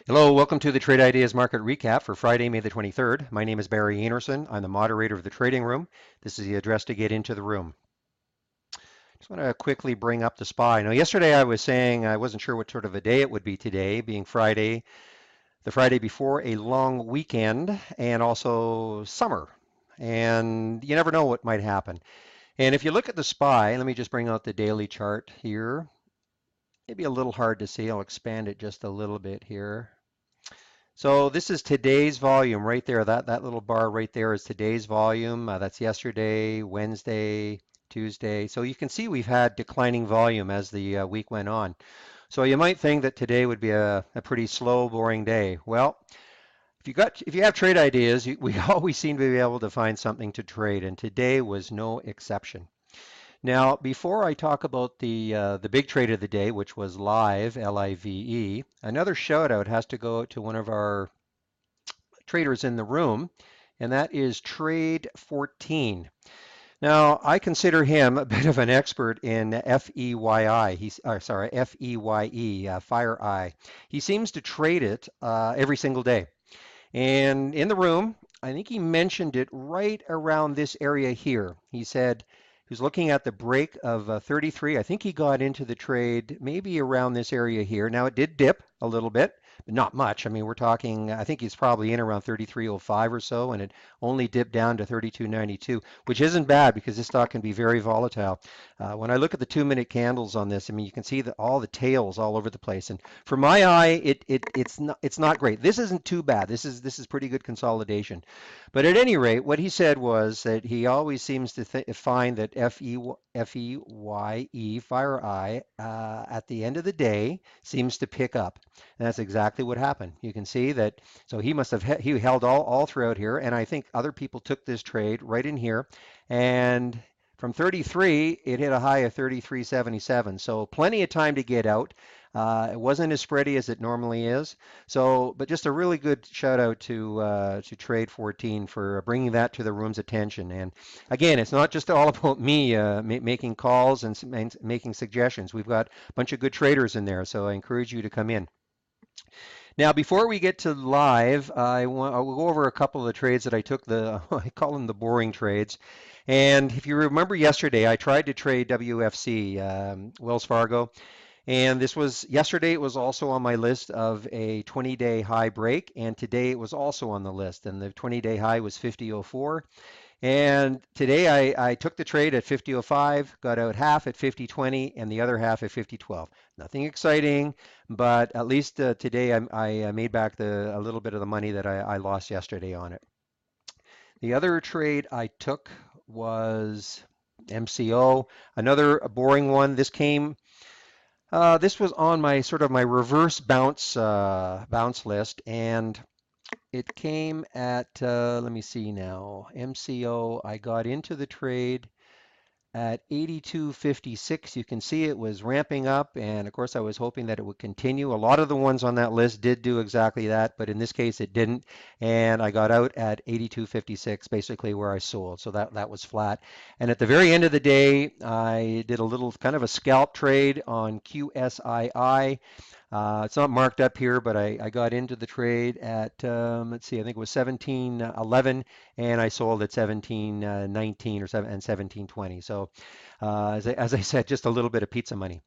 Hello, welcome to the Trade Ideas Market Recap for Friday, May the 23rd. My name is Barry Anderson. I'm the moderator of the trading room. This is the address to get into the room. Just want to quickly bring up the SPY. Now, yesterday I was saying I wasn't sure what sort of a day it would be today, being Friday, the Friday before a long weekend and also summer. And you never know what might happen. And if you look at the SPY, let me just bring out the daily chart here. Maybe a little hard to see. I'll expand it just a little bit here. So this is today's volume right there. That little bar right there is today's volume. That's yesterday, Wednesday, Tuesday. So you can see we've had declining volume as the week went on. So you might think that today would be a pretty slow, boring day. Well, if you have trade ideas, we always seem to be able to find something to trade, and today was no exception. Now, before I talk about the big trade of the day, which was live, Live, another shout out has to go to one of our traders in the room, and that is Trade 14. Now, I consider him a bit of an expert in FEYI. FEYE, Fire Eye. He seems to trade it every single day. And in the room, I think he mentioned it right around this area here. He said he was looking at the break of 33. I think he got into the trade maybe around this area here. Now it did dip a little bit, but not much. I mean, we're talking, I think he's probably in around 33.05 or so, and it only dipped down to 32.92, which isn't bad because this stock can be very volatile. When I look at the 2-minute candles on this, I mean, you can see all the tails all over the place. And for my eye, it's not great. This isn't too bad. This is pretty good consolidation. But at any rate, what he said was that he always seems to find that FEYE, Fire Eye, at the end of the day seems to pick up. And that's exactly what happened. You can see that. So he must have he held all throughout here, and I think other people took this trade right in here, and from 33, it hit a high of 33.77. So plenty of time to get out. It wasn't as spready as it normally is. So, but just a really good shout out to Trade 14 for bringing that to the room's attention. And again, it's not just all about me making calls and making suggestions. We've got a bunch of good traders in there, so I encourage you to come in. Now, before we get to live, I'll go over a couple of the trades that I took. I call them the boring trades. And if you remember yesterday, I tried to trade WFC, Wells Fargo, and this was yesterday. It was also on my list of a 20-day high break, and today it was also on the list. And the 20-day high was 50.04. And today I took the trade at 50.05, got out half at 50.20, and the other half at 50.12. Nothing exciting, but at least today I made back a little bit of the money that I lost yesterday on it. The other trade I took was MCO, another boring one. This was on my sort of my reverse bounce list, and it came at, let me see now, MCO. I got into the trade at 82.56. You can see it was ramping up, and of course, I was hoping that it would continue. A lot of the ones on that list did do exactly that, but in this case, it didn't. And I got out at 82.56, basically where I sold. So that was flat. And at the very end of the day, I did a little kind of a scalp trade on QSII. It's not marked up here, but I got into the trade at, let's see, I think it was 17.11, and I sold at 17.19 or 17.20. So as I said, just a little bit of pizza money.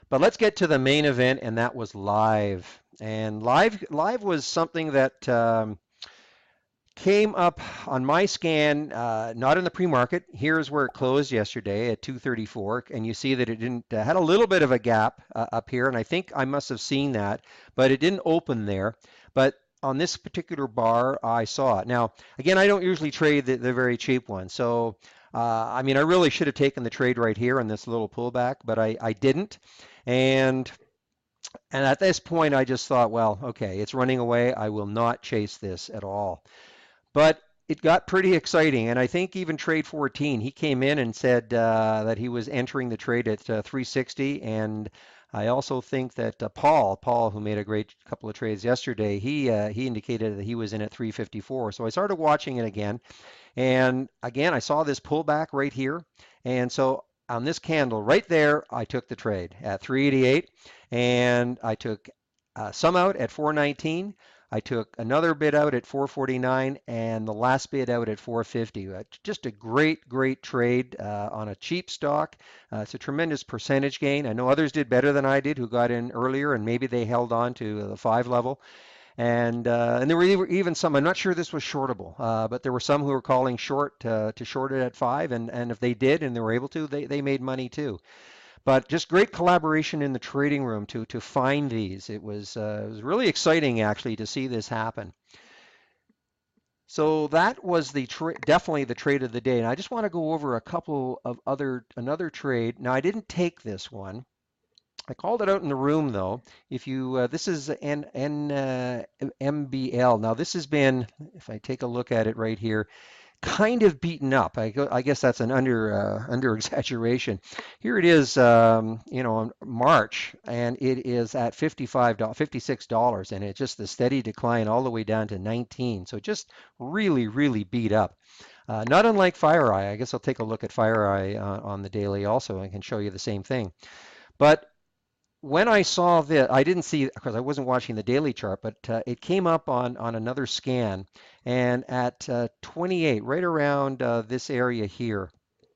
But let's get to the main event, and that was live. And live was something that came up on my scan, not in the pre-market. Here's where it closed yesterday at 234, and you see that it didn't had a little bit of a gap up here, and I think I must have seen that, but it didn't open there. But on this particular bar, I saw it. Now, again, I don't usually trade the very cheap ones, so I mean, I really should have taken the trade right here on this little pullback, but I didn't, and at this point, I just thought, well, okay, it's running away. I will not chase this at all. But it got pretty exciting, and I think even Trade 14, he came in and said that he was entering the trade at 360, and I also think that Paul, who made a great couple of trades yesterday, he indicated that he was in at 354. So I started watching it again, and again I saw this pullback right here, and so on this candle right there, I took the trade at 388, and I took some out at 419. I took another bid out at 449 and the last bid out at 450. Just a great, great trade on a cheap stock. It's a tremendous percentage gain. I know others did better than I did who got in earlier and maybe they held on to the 5 level. And there were even some, I'm not sure this was shortable, but there were some who were calling short to short it at 5. And if they did and they were able to, they made money too. But just great collaboration in the trading room to find these. It was really exciting actually to see this happen. So that was definitely the trade of the day. And I just want to go over a couple of another trade. Now I didn't take this one. I called it out in the room though. If you This is MBL. Now this has been, if I take a look at it right here, kind of beaten up. I guess that's an under exaggeration. Here it is, in March, and it is at $56, and it's just a steady decline all the way down to 19. So just really, really beat up. Not unlike FireEye. I guess I'll take a look at FireEye on the daily also. I can show you the same thing. But when I saw this, I didn't see because I wasn't watching the daily chart, but it came up on another scan, and at 28, right around this area here,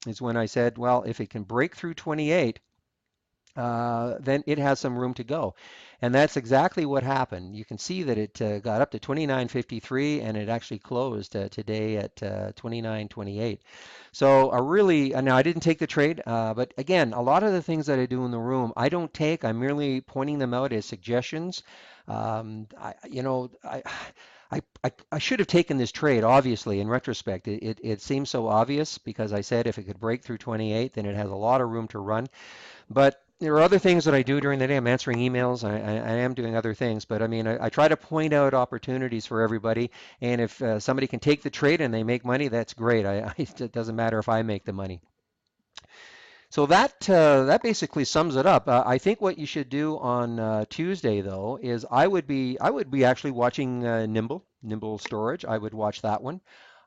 is when I said, well, if it can break through 28, then it has some room to go. And that's exactly what happened. You can see that it got up to 29.53 and it actually closed today at 29.28. So now I didn't take the trade, but again, a lot of the things that I do in the room, I don't take. I'm merely pointing them out as suggestions. I should have taken this trade, obviously, in retrospect. It seems so obvious because I said if it could break through 28, then it has a lot of room to run. But there are other things that I do during the day. I'm answering emails. I am doing other things. But I mean, I try to point out opportunities for everybody. And if somebody can take the trade and they make money, that's great. It doesn't matter if I make the money. So that basically sums it up. I think what you should do on Tuesday though is I would be actually watching Nimble Storage. I would watch that one.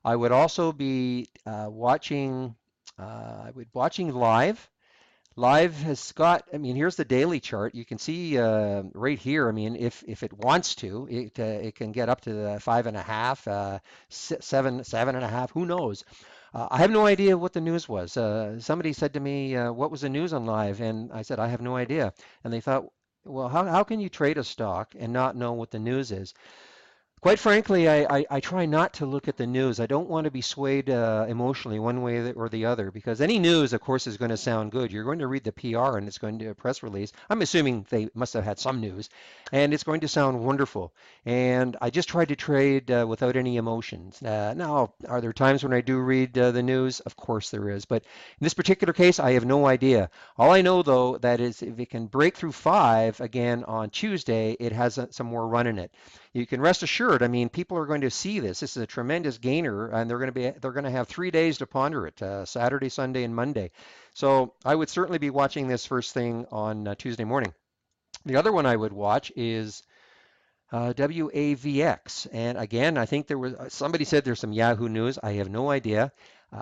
I would also be watching Live. Live has got, I mean, here's the daily chart. You can see right here. I mean, if it wants to, it can get up to the 5.5, seven and a half. Who knows? I have no idea what the news was. Somebody said to me, "What was the news on Live?" And I said, "I have no idea." And they thought, "Well, how can you trade a stock and not know what the news is?" Quite frankly, I try not to look at the news. I don't want to be swayed emotionally one way or the other because any news, of course, is going to sound good. You're going to read the PR and it's going to a press release. I'm assuming they must have had some news, and it's going to sound wonderful. And I just try to trade without any emotions. Now, are there times when I do read the news? Of course there is. But in this particular case, I have no idea. All I know, though, that is if it can break through 5 again on Tuesday, it has some more run in it. You can rest assured. I mean, people are going to see this. This is a tremendous gainer, and they're going to have 3 days to ponder it: Saturday, Sunday, and Monday. So I would certainly be watching this first thing on Tuesday morning. The other one I would watch is WAVX, and again, I think there was somebody said there's some Yahoo news. I have no idea.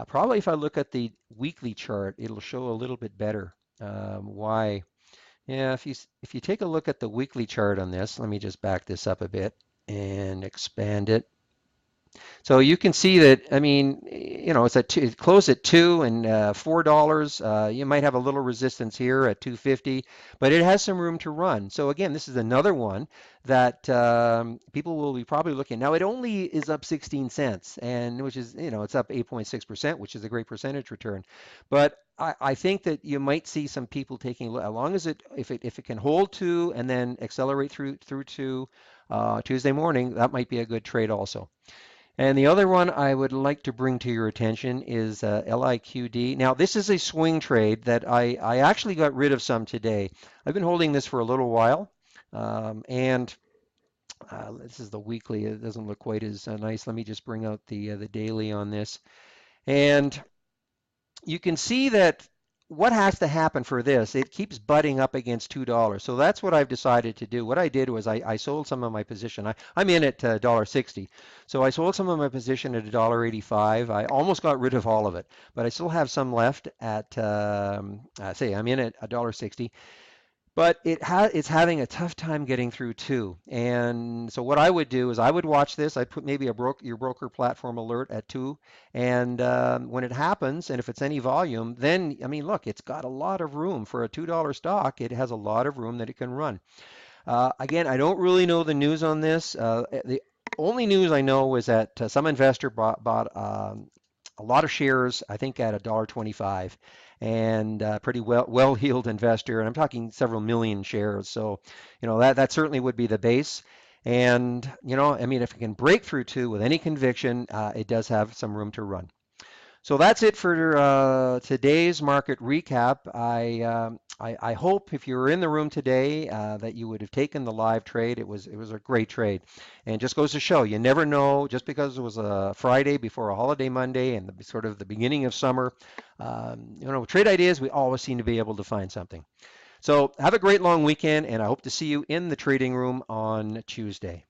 Probably if I look at the weekly chart, it'll show a little bit better why. Yeah, if you take a look at the weekly chart on this, let me just back this up a bit and expand it. So you can see that, I mean, it closed at 2 and $4. You might have a little resistance here at 250, but it has some room to run. So again, this is another one that people will be probably looking. Now it only is up 16 cents, and which is, it's up 8.6%, which is a great percentage return. But I think that you might see some people taking a look, as long as if it can hold to and then accelerate through to Tuesday morning, that might be a good trade also. And the other one I would like to bring to your attention is LIQD. Now, this is a swing trade that I actually got rid of some today. I've been holding this for a little while, and this is the weekly. It doesn't look quite as nice. Let me just bring out the daily on this. And you can see that what has to happen for this, it keeps butting up against $2. So that's what I've decided to do. What I did was I sold some of my position. I'm in at $1.60. So I sold some of my position at $1.85. I almost got rid of all of it, but I still have some left at, say I'm in at $1.60. but it's having a tough time getting through too. And so what I would do is I would watch this. I'd put maybe your broker platform alert at 2, and when it happens, and if it's any volume, then I mean, look, it's got a lot of room for a $2 stock. It has a lot of room that it can run. Again, I don't really know the news on this. The only news I know is that some investor bought a lot of shares, I think at $1.25, and pretty well-heeled investor. And I'm talking several million shares. So, that certainly would be the base. And I mean, if it can break through 2 with any conviction, it does have some room to run. So that's it for today's market recap. I hope if you were in the room today that you would have taken the live trade. It was a great trade, and just goes to show you never know. Just because it was a Friday before a holiday Monday and sort of the beginning of summer, trade ideas we always seem to be able to find something. So have a great long weekend, and I hope to see you in the trading room on Tuesday.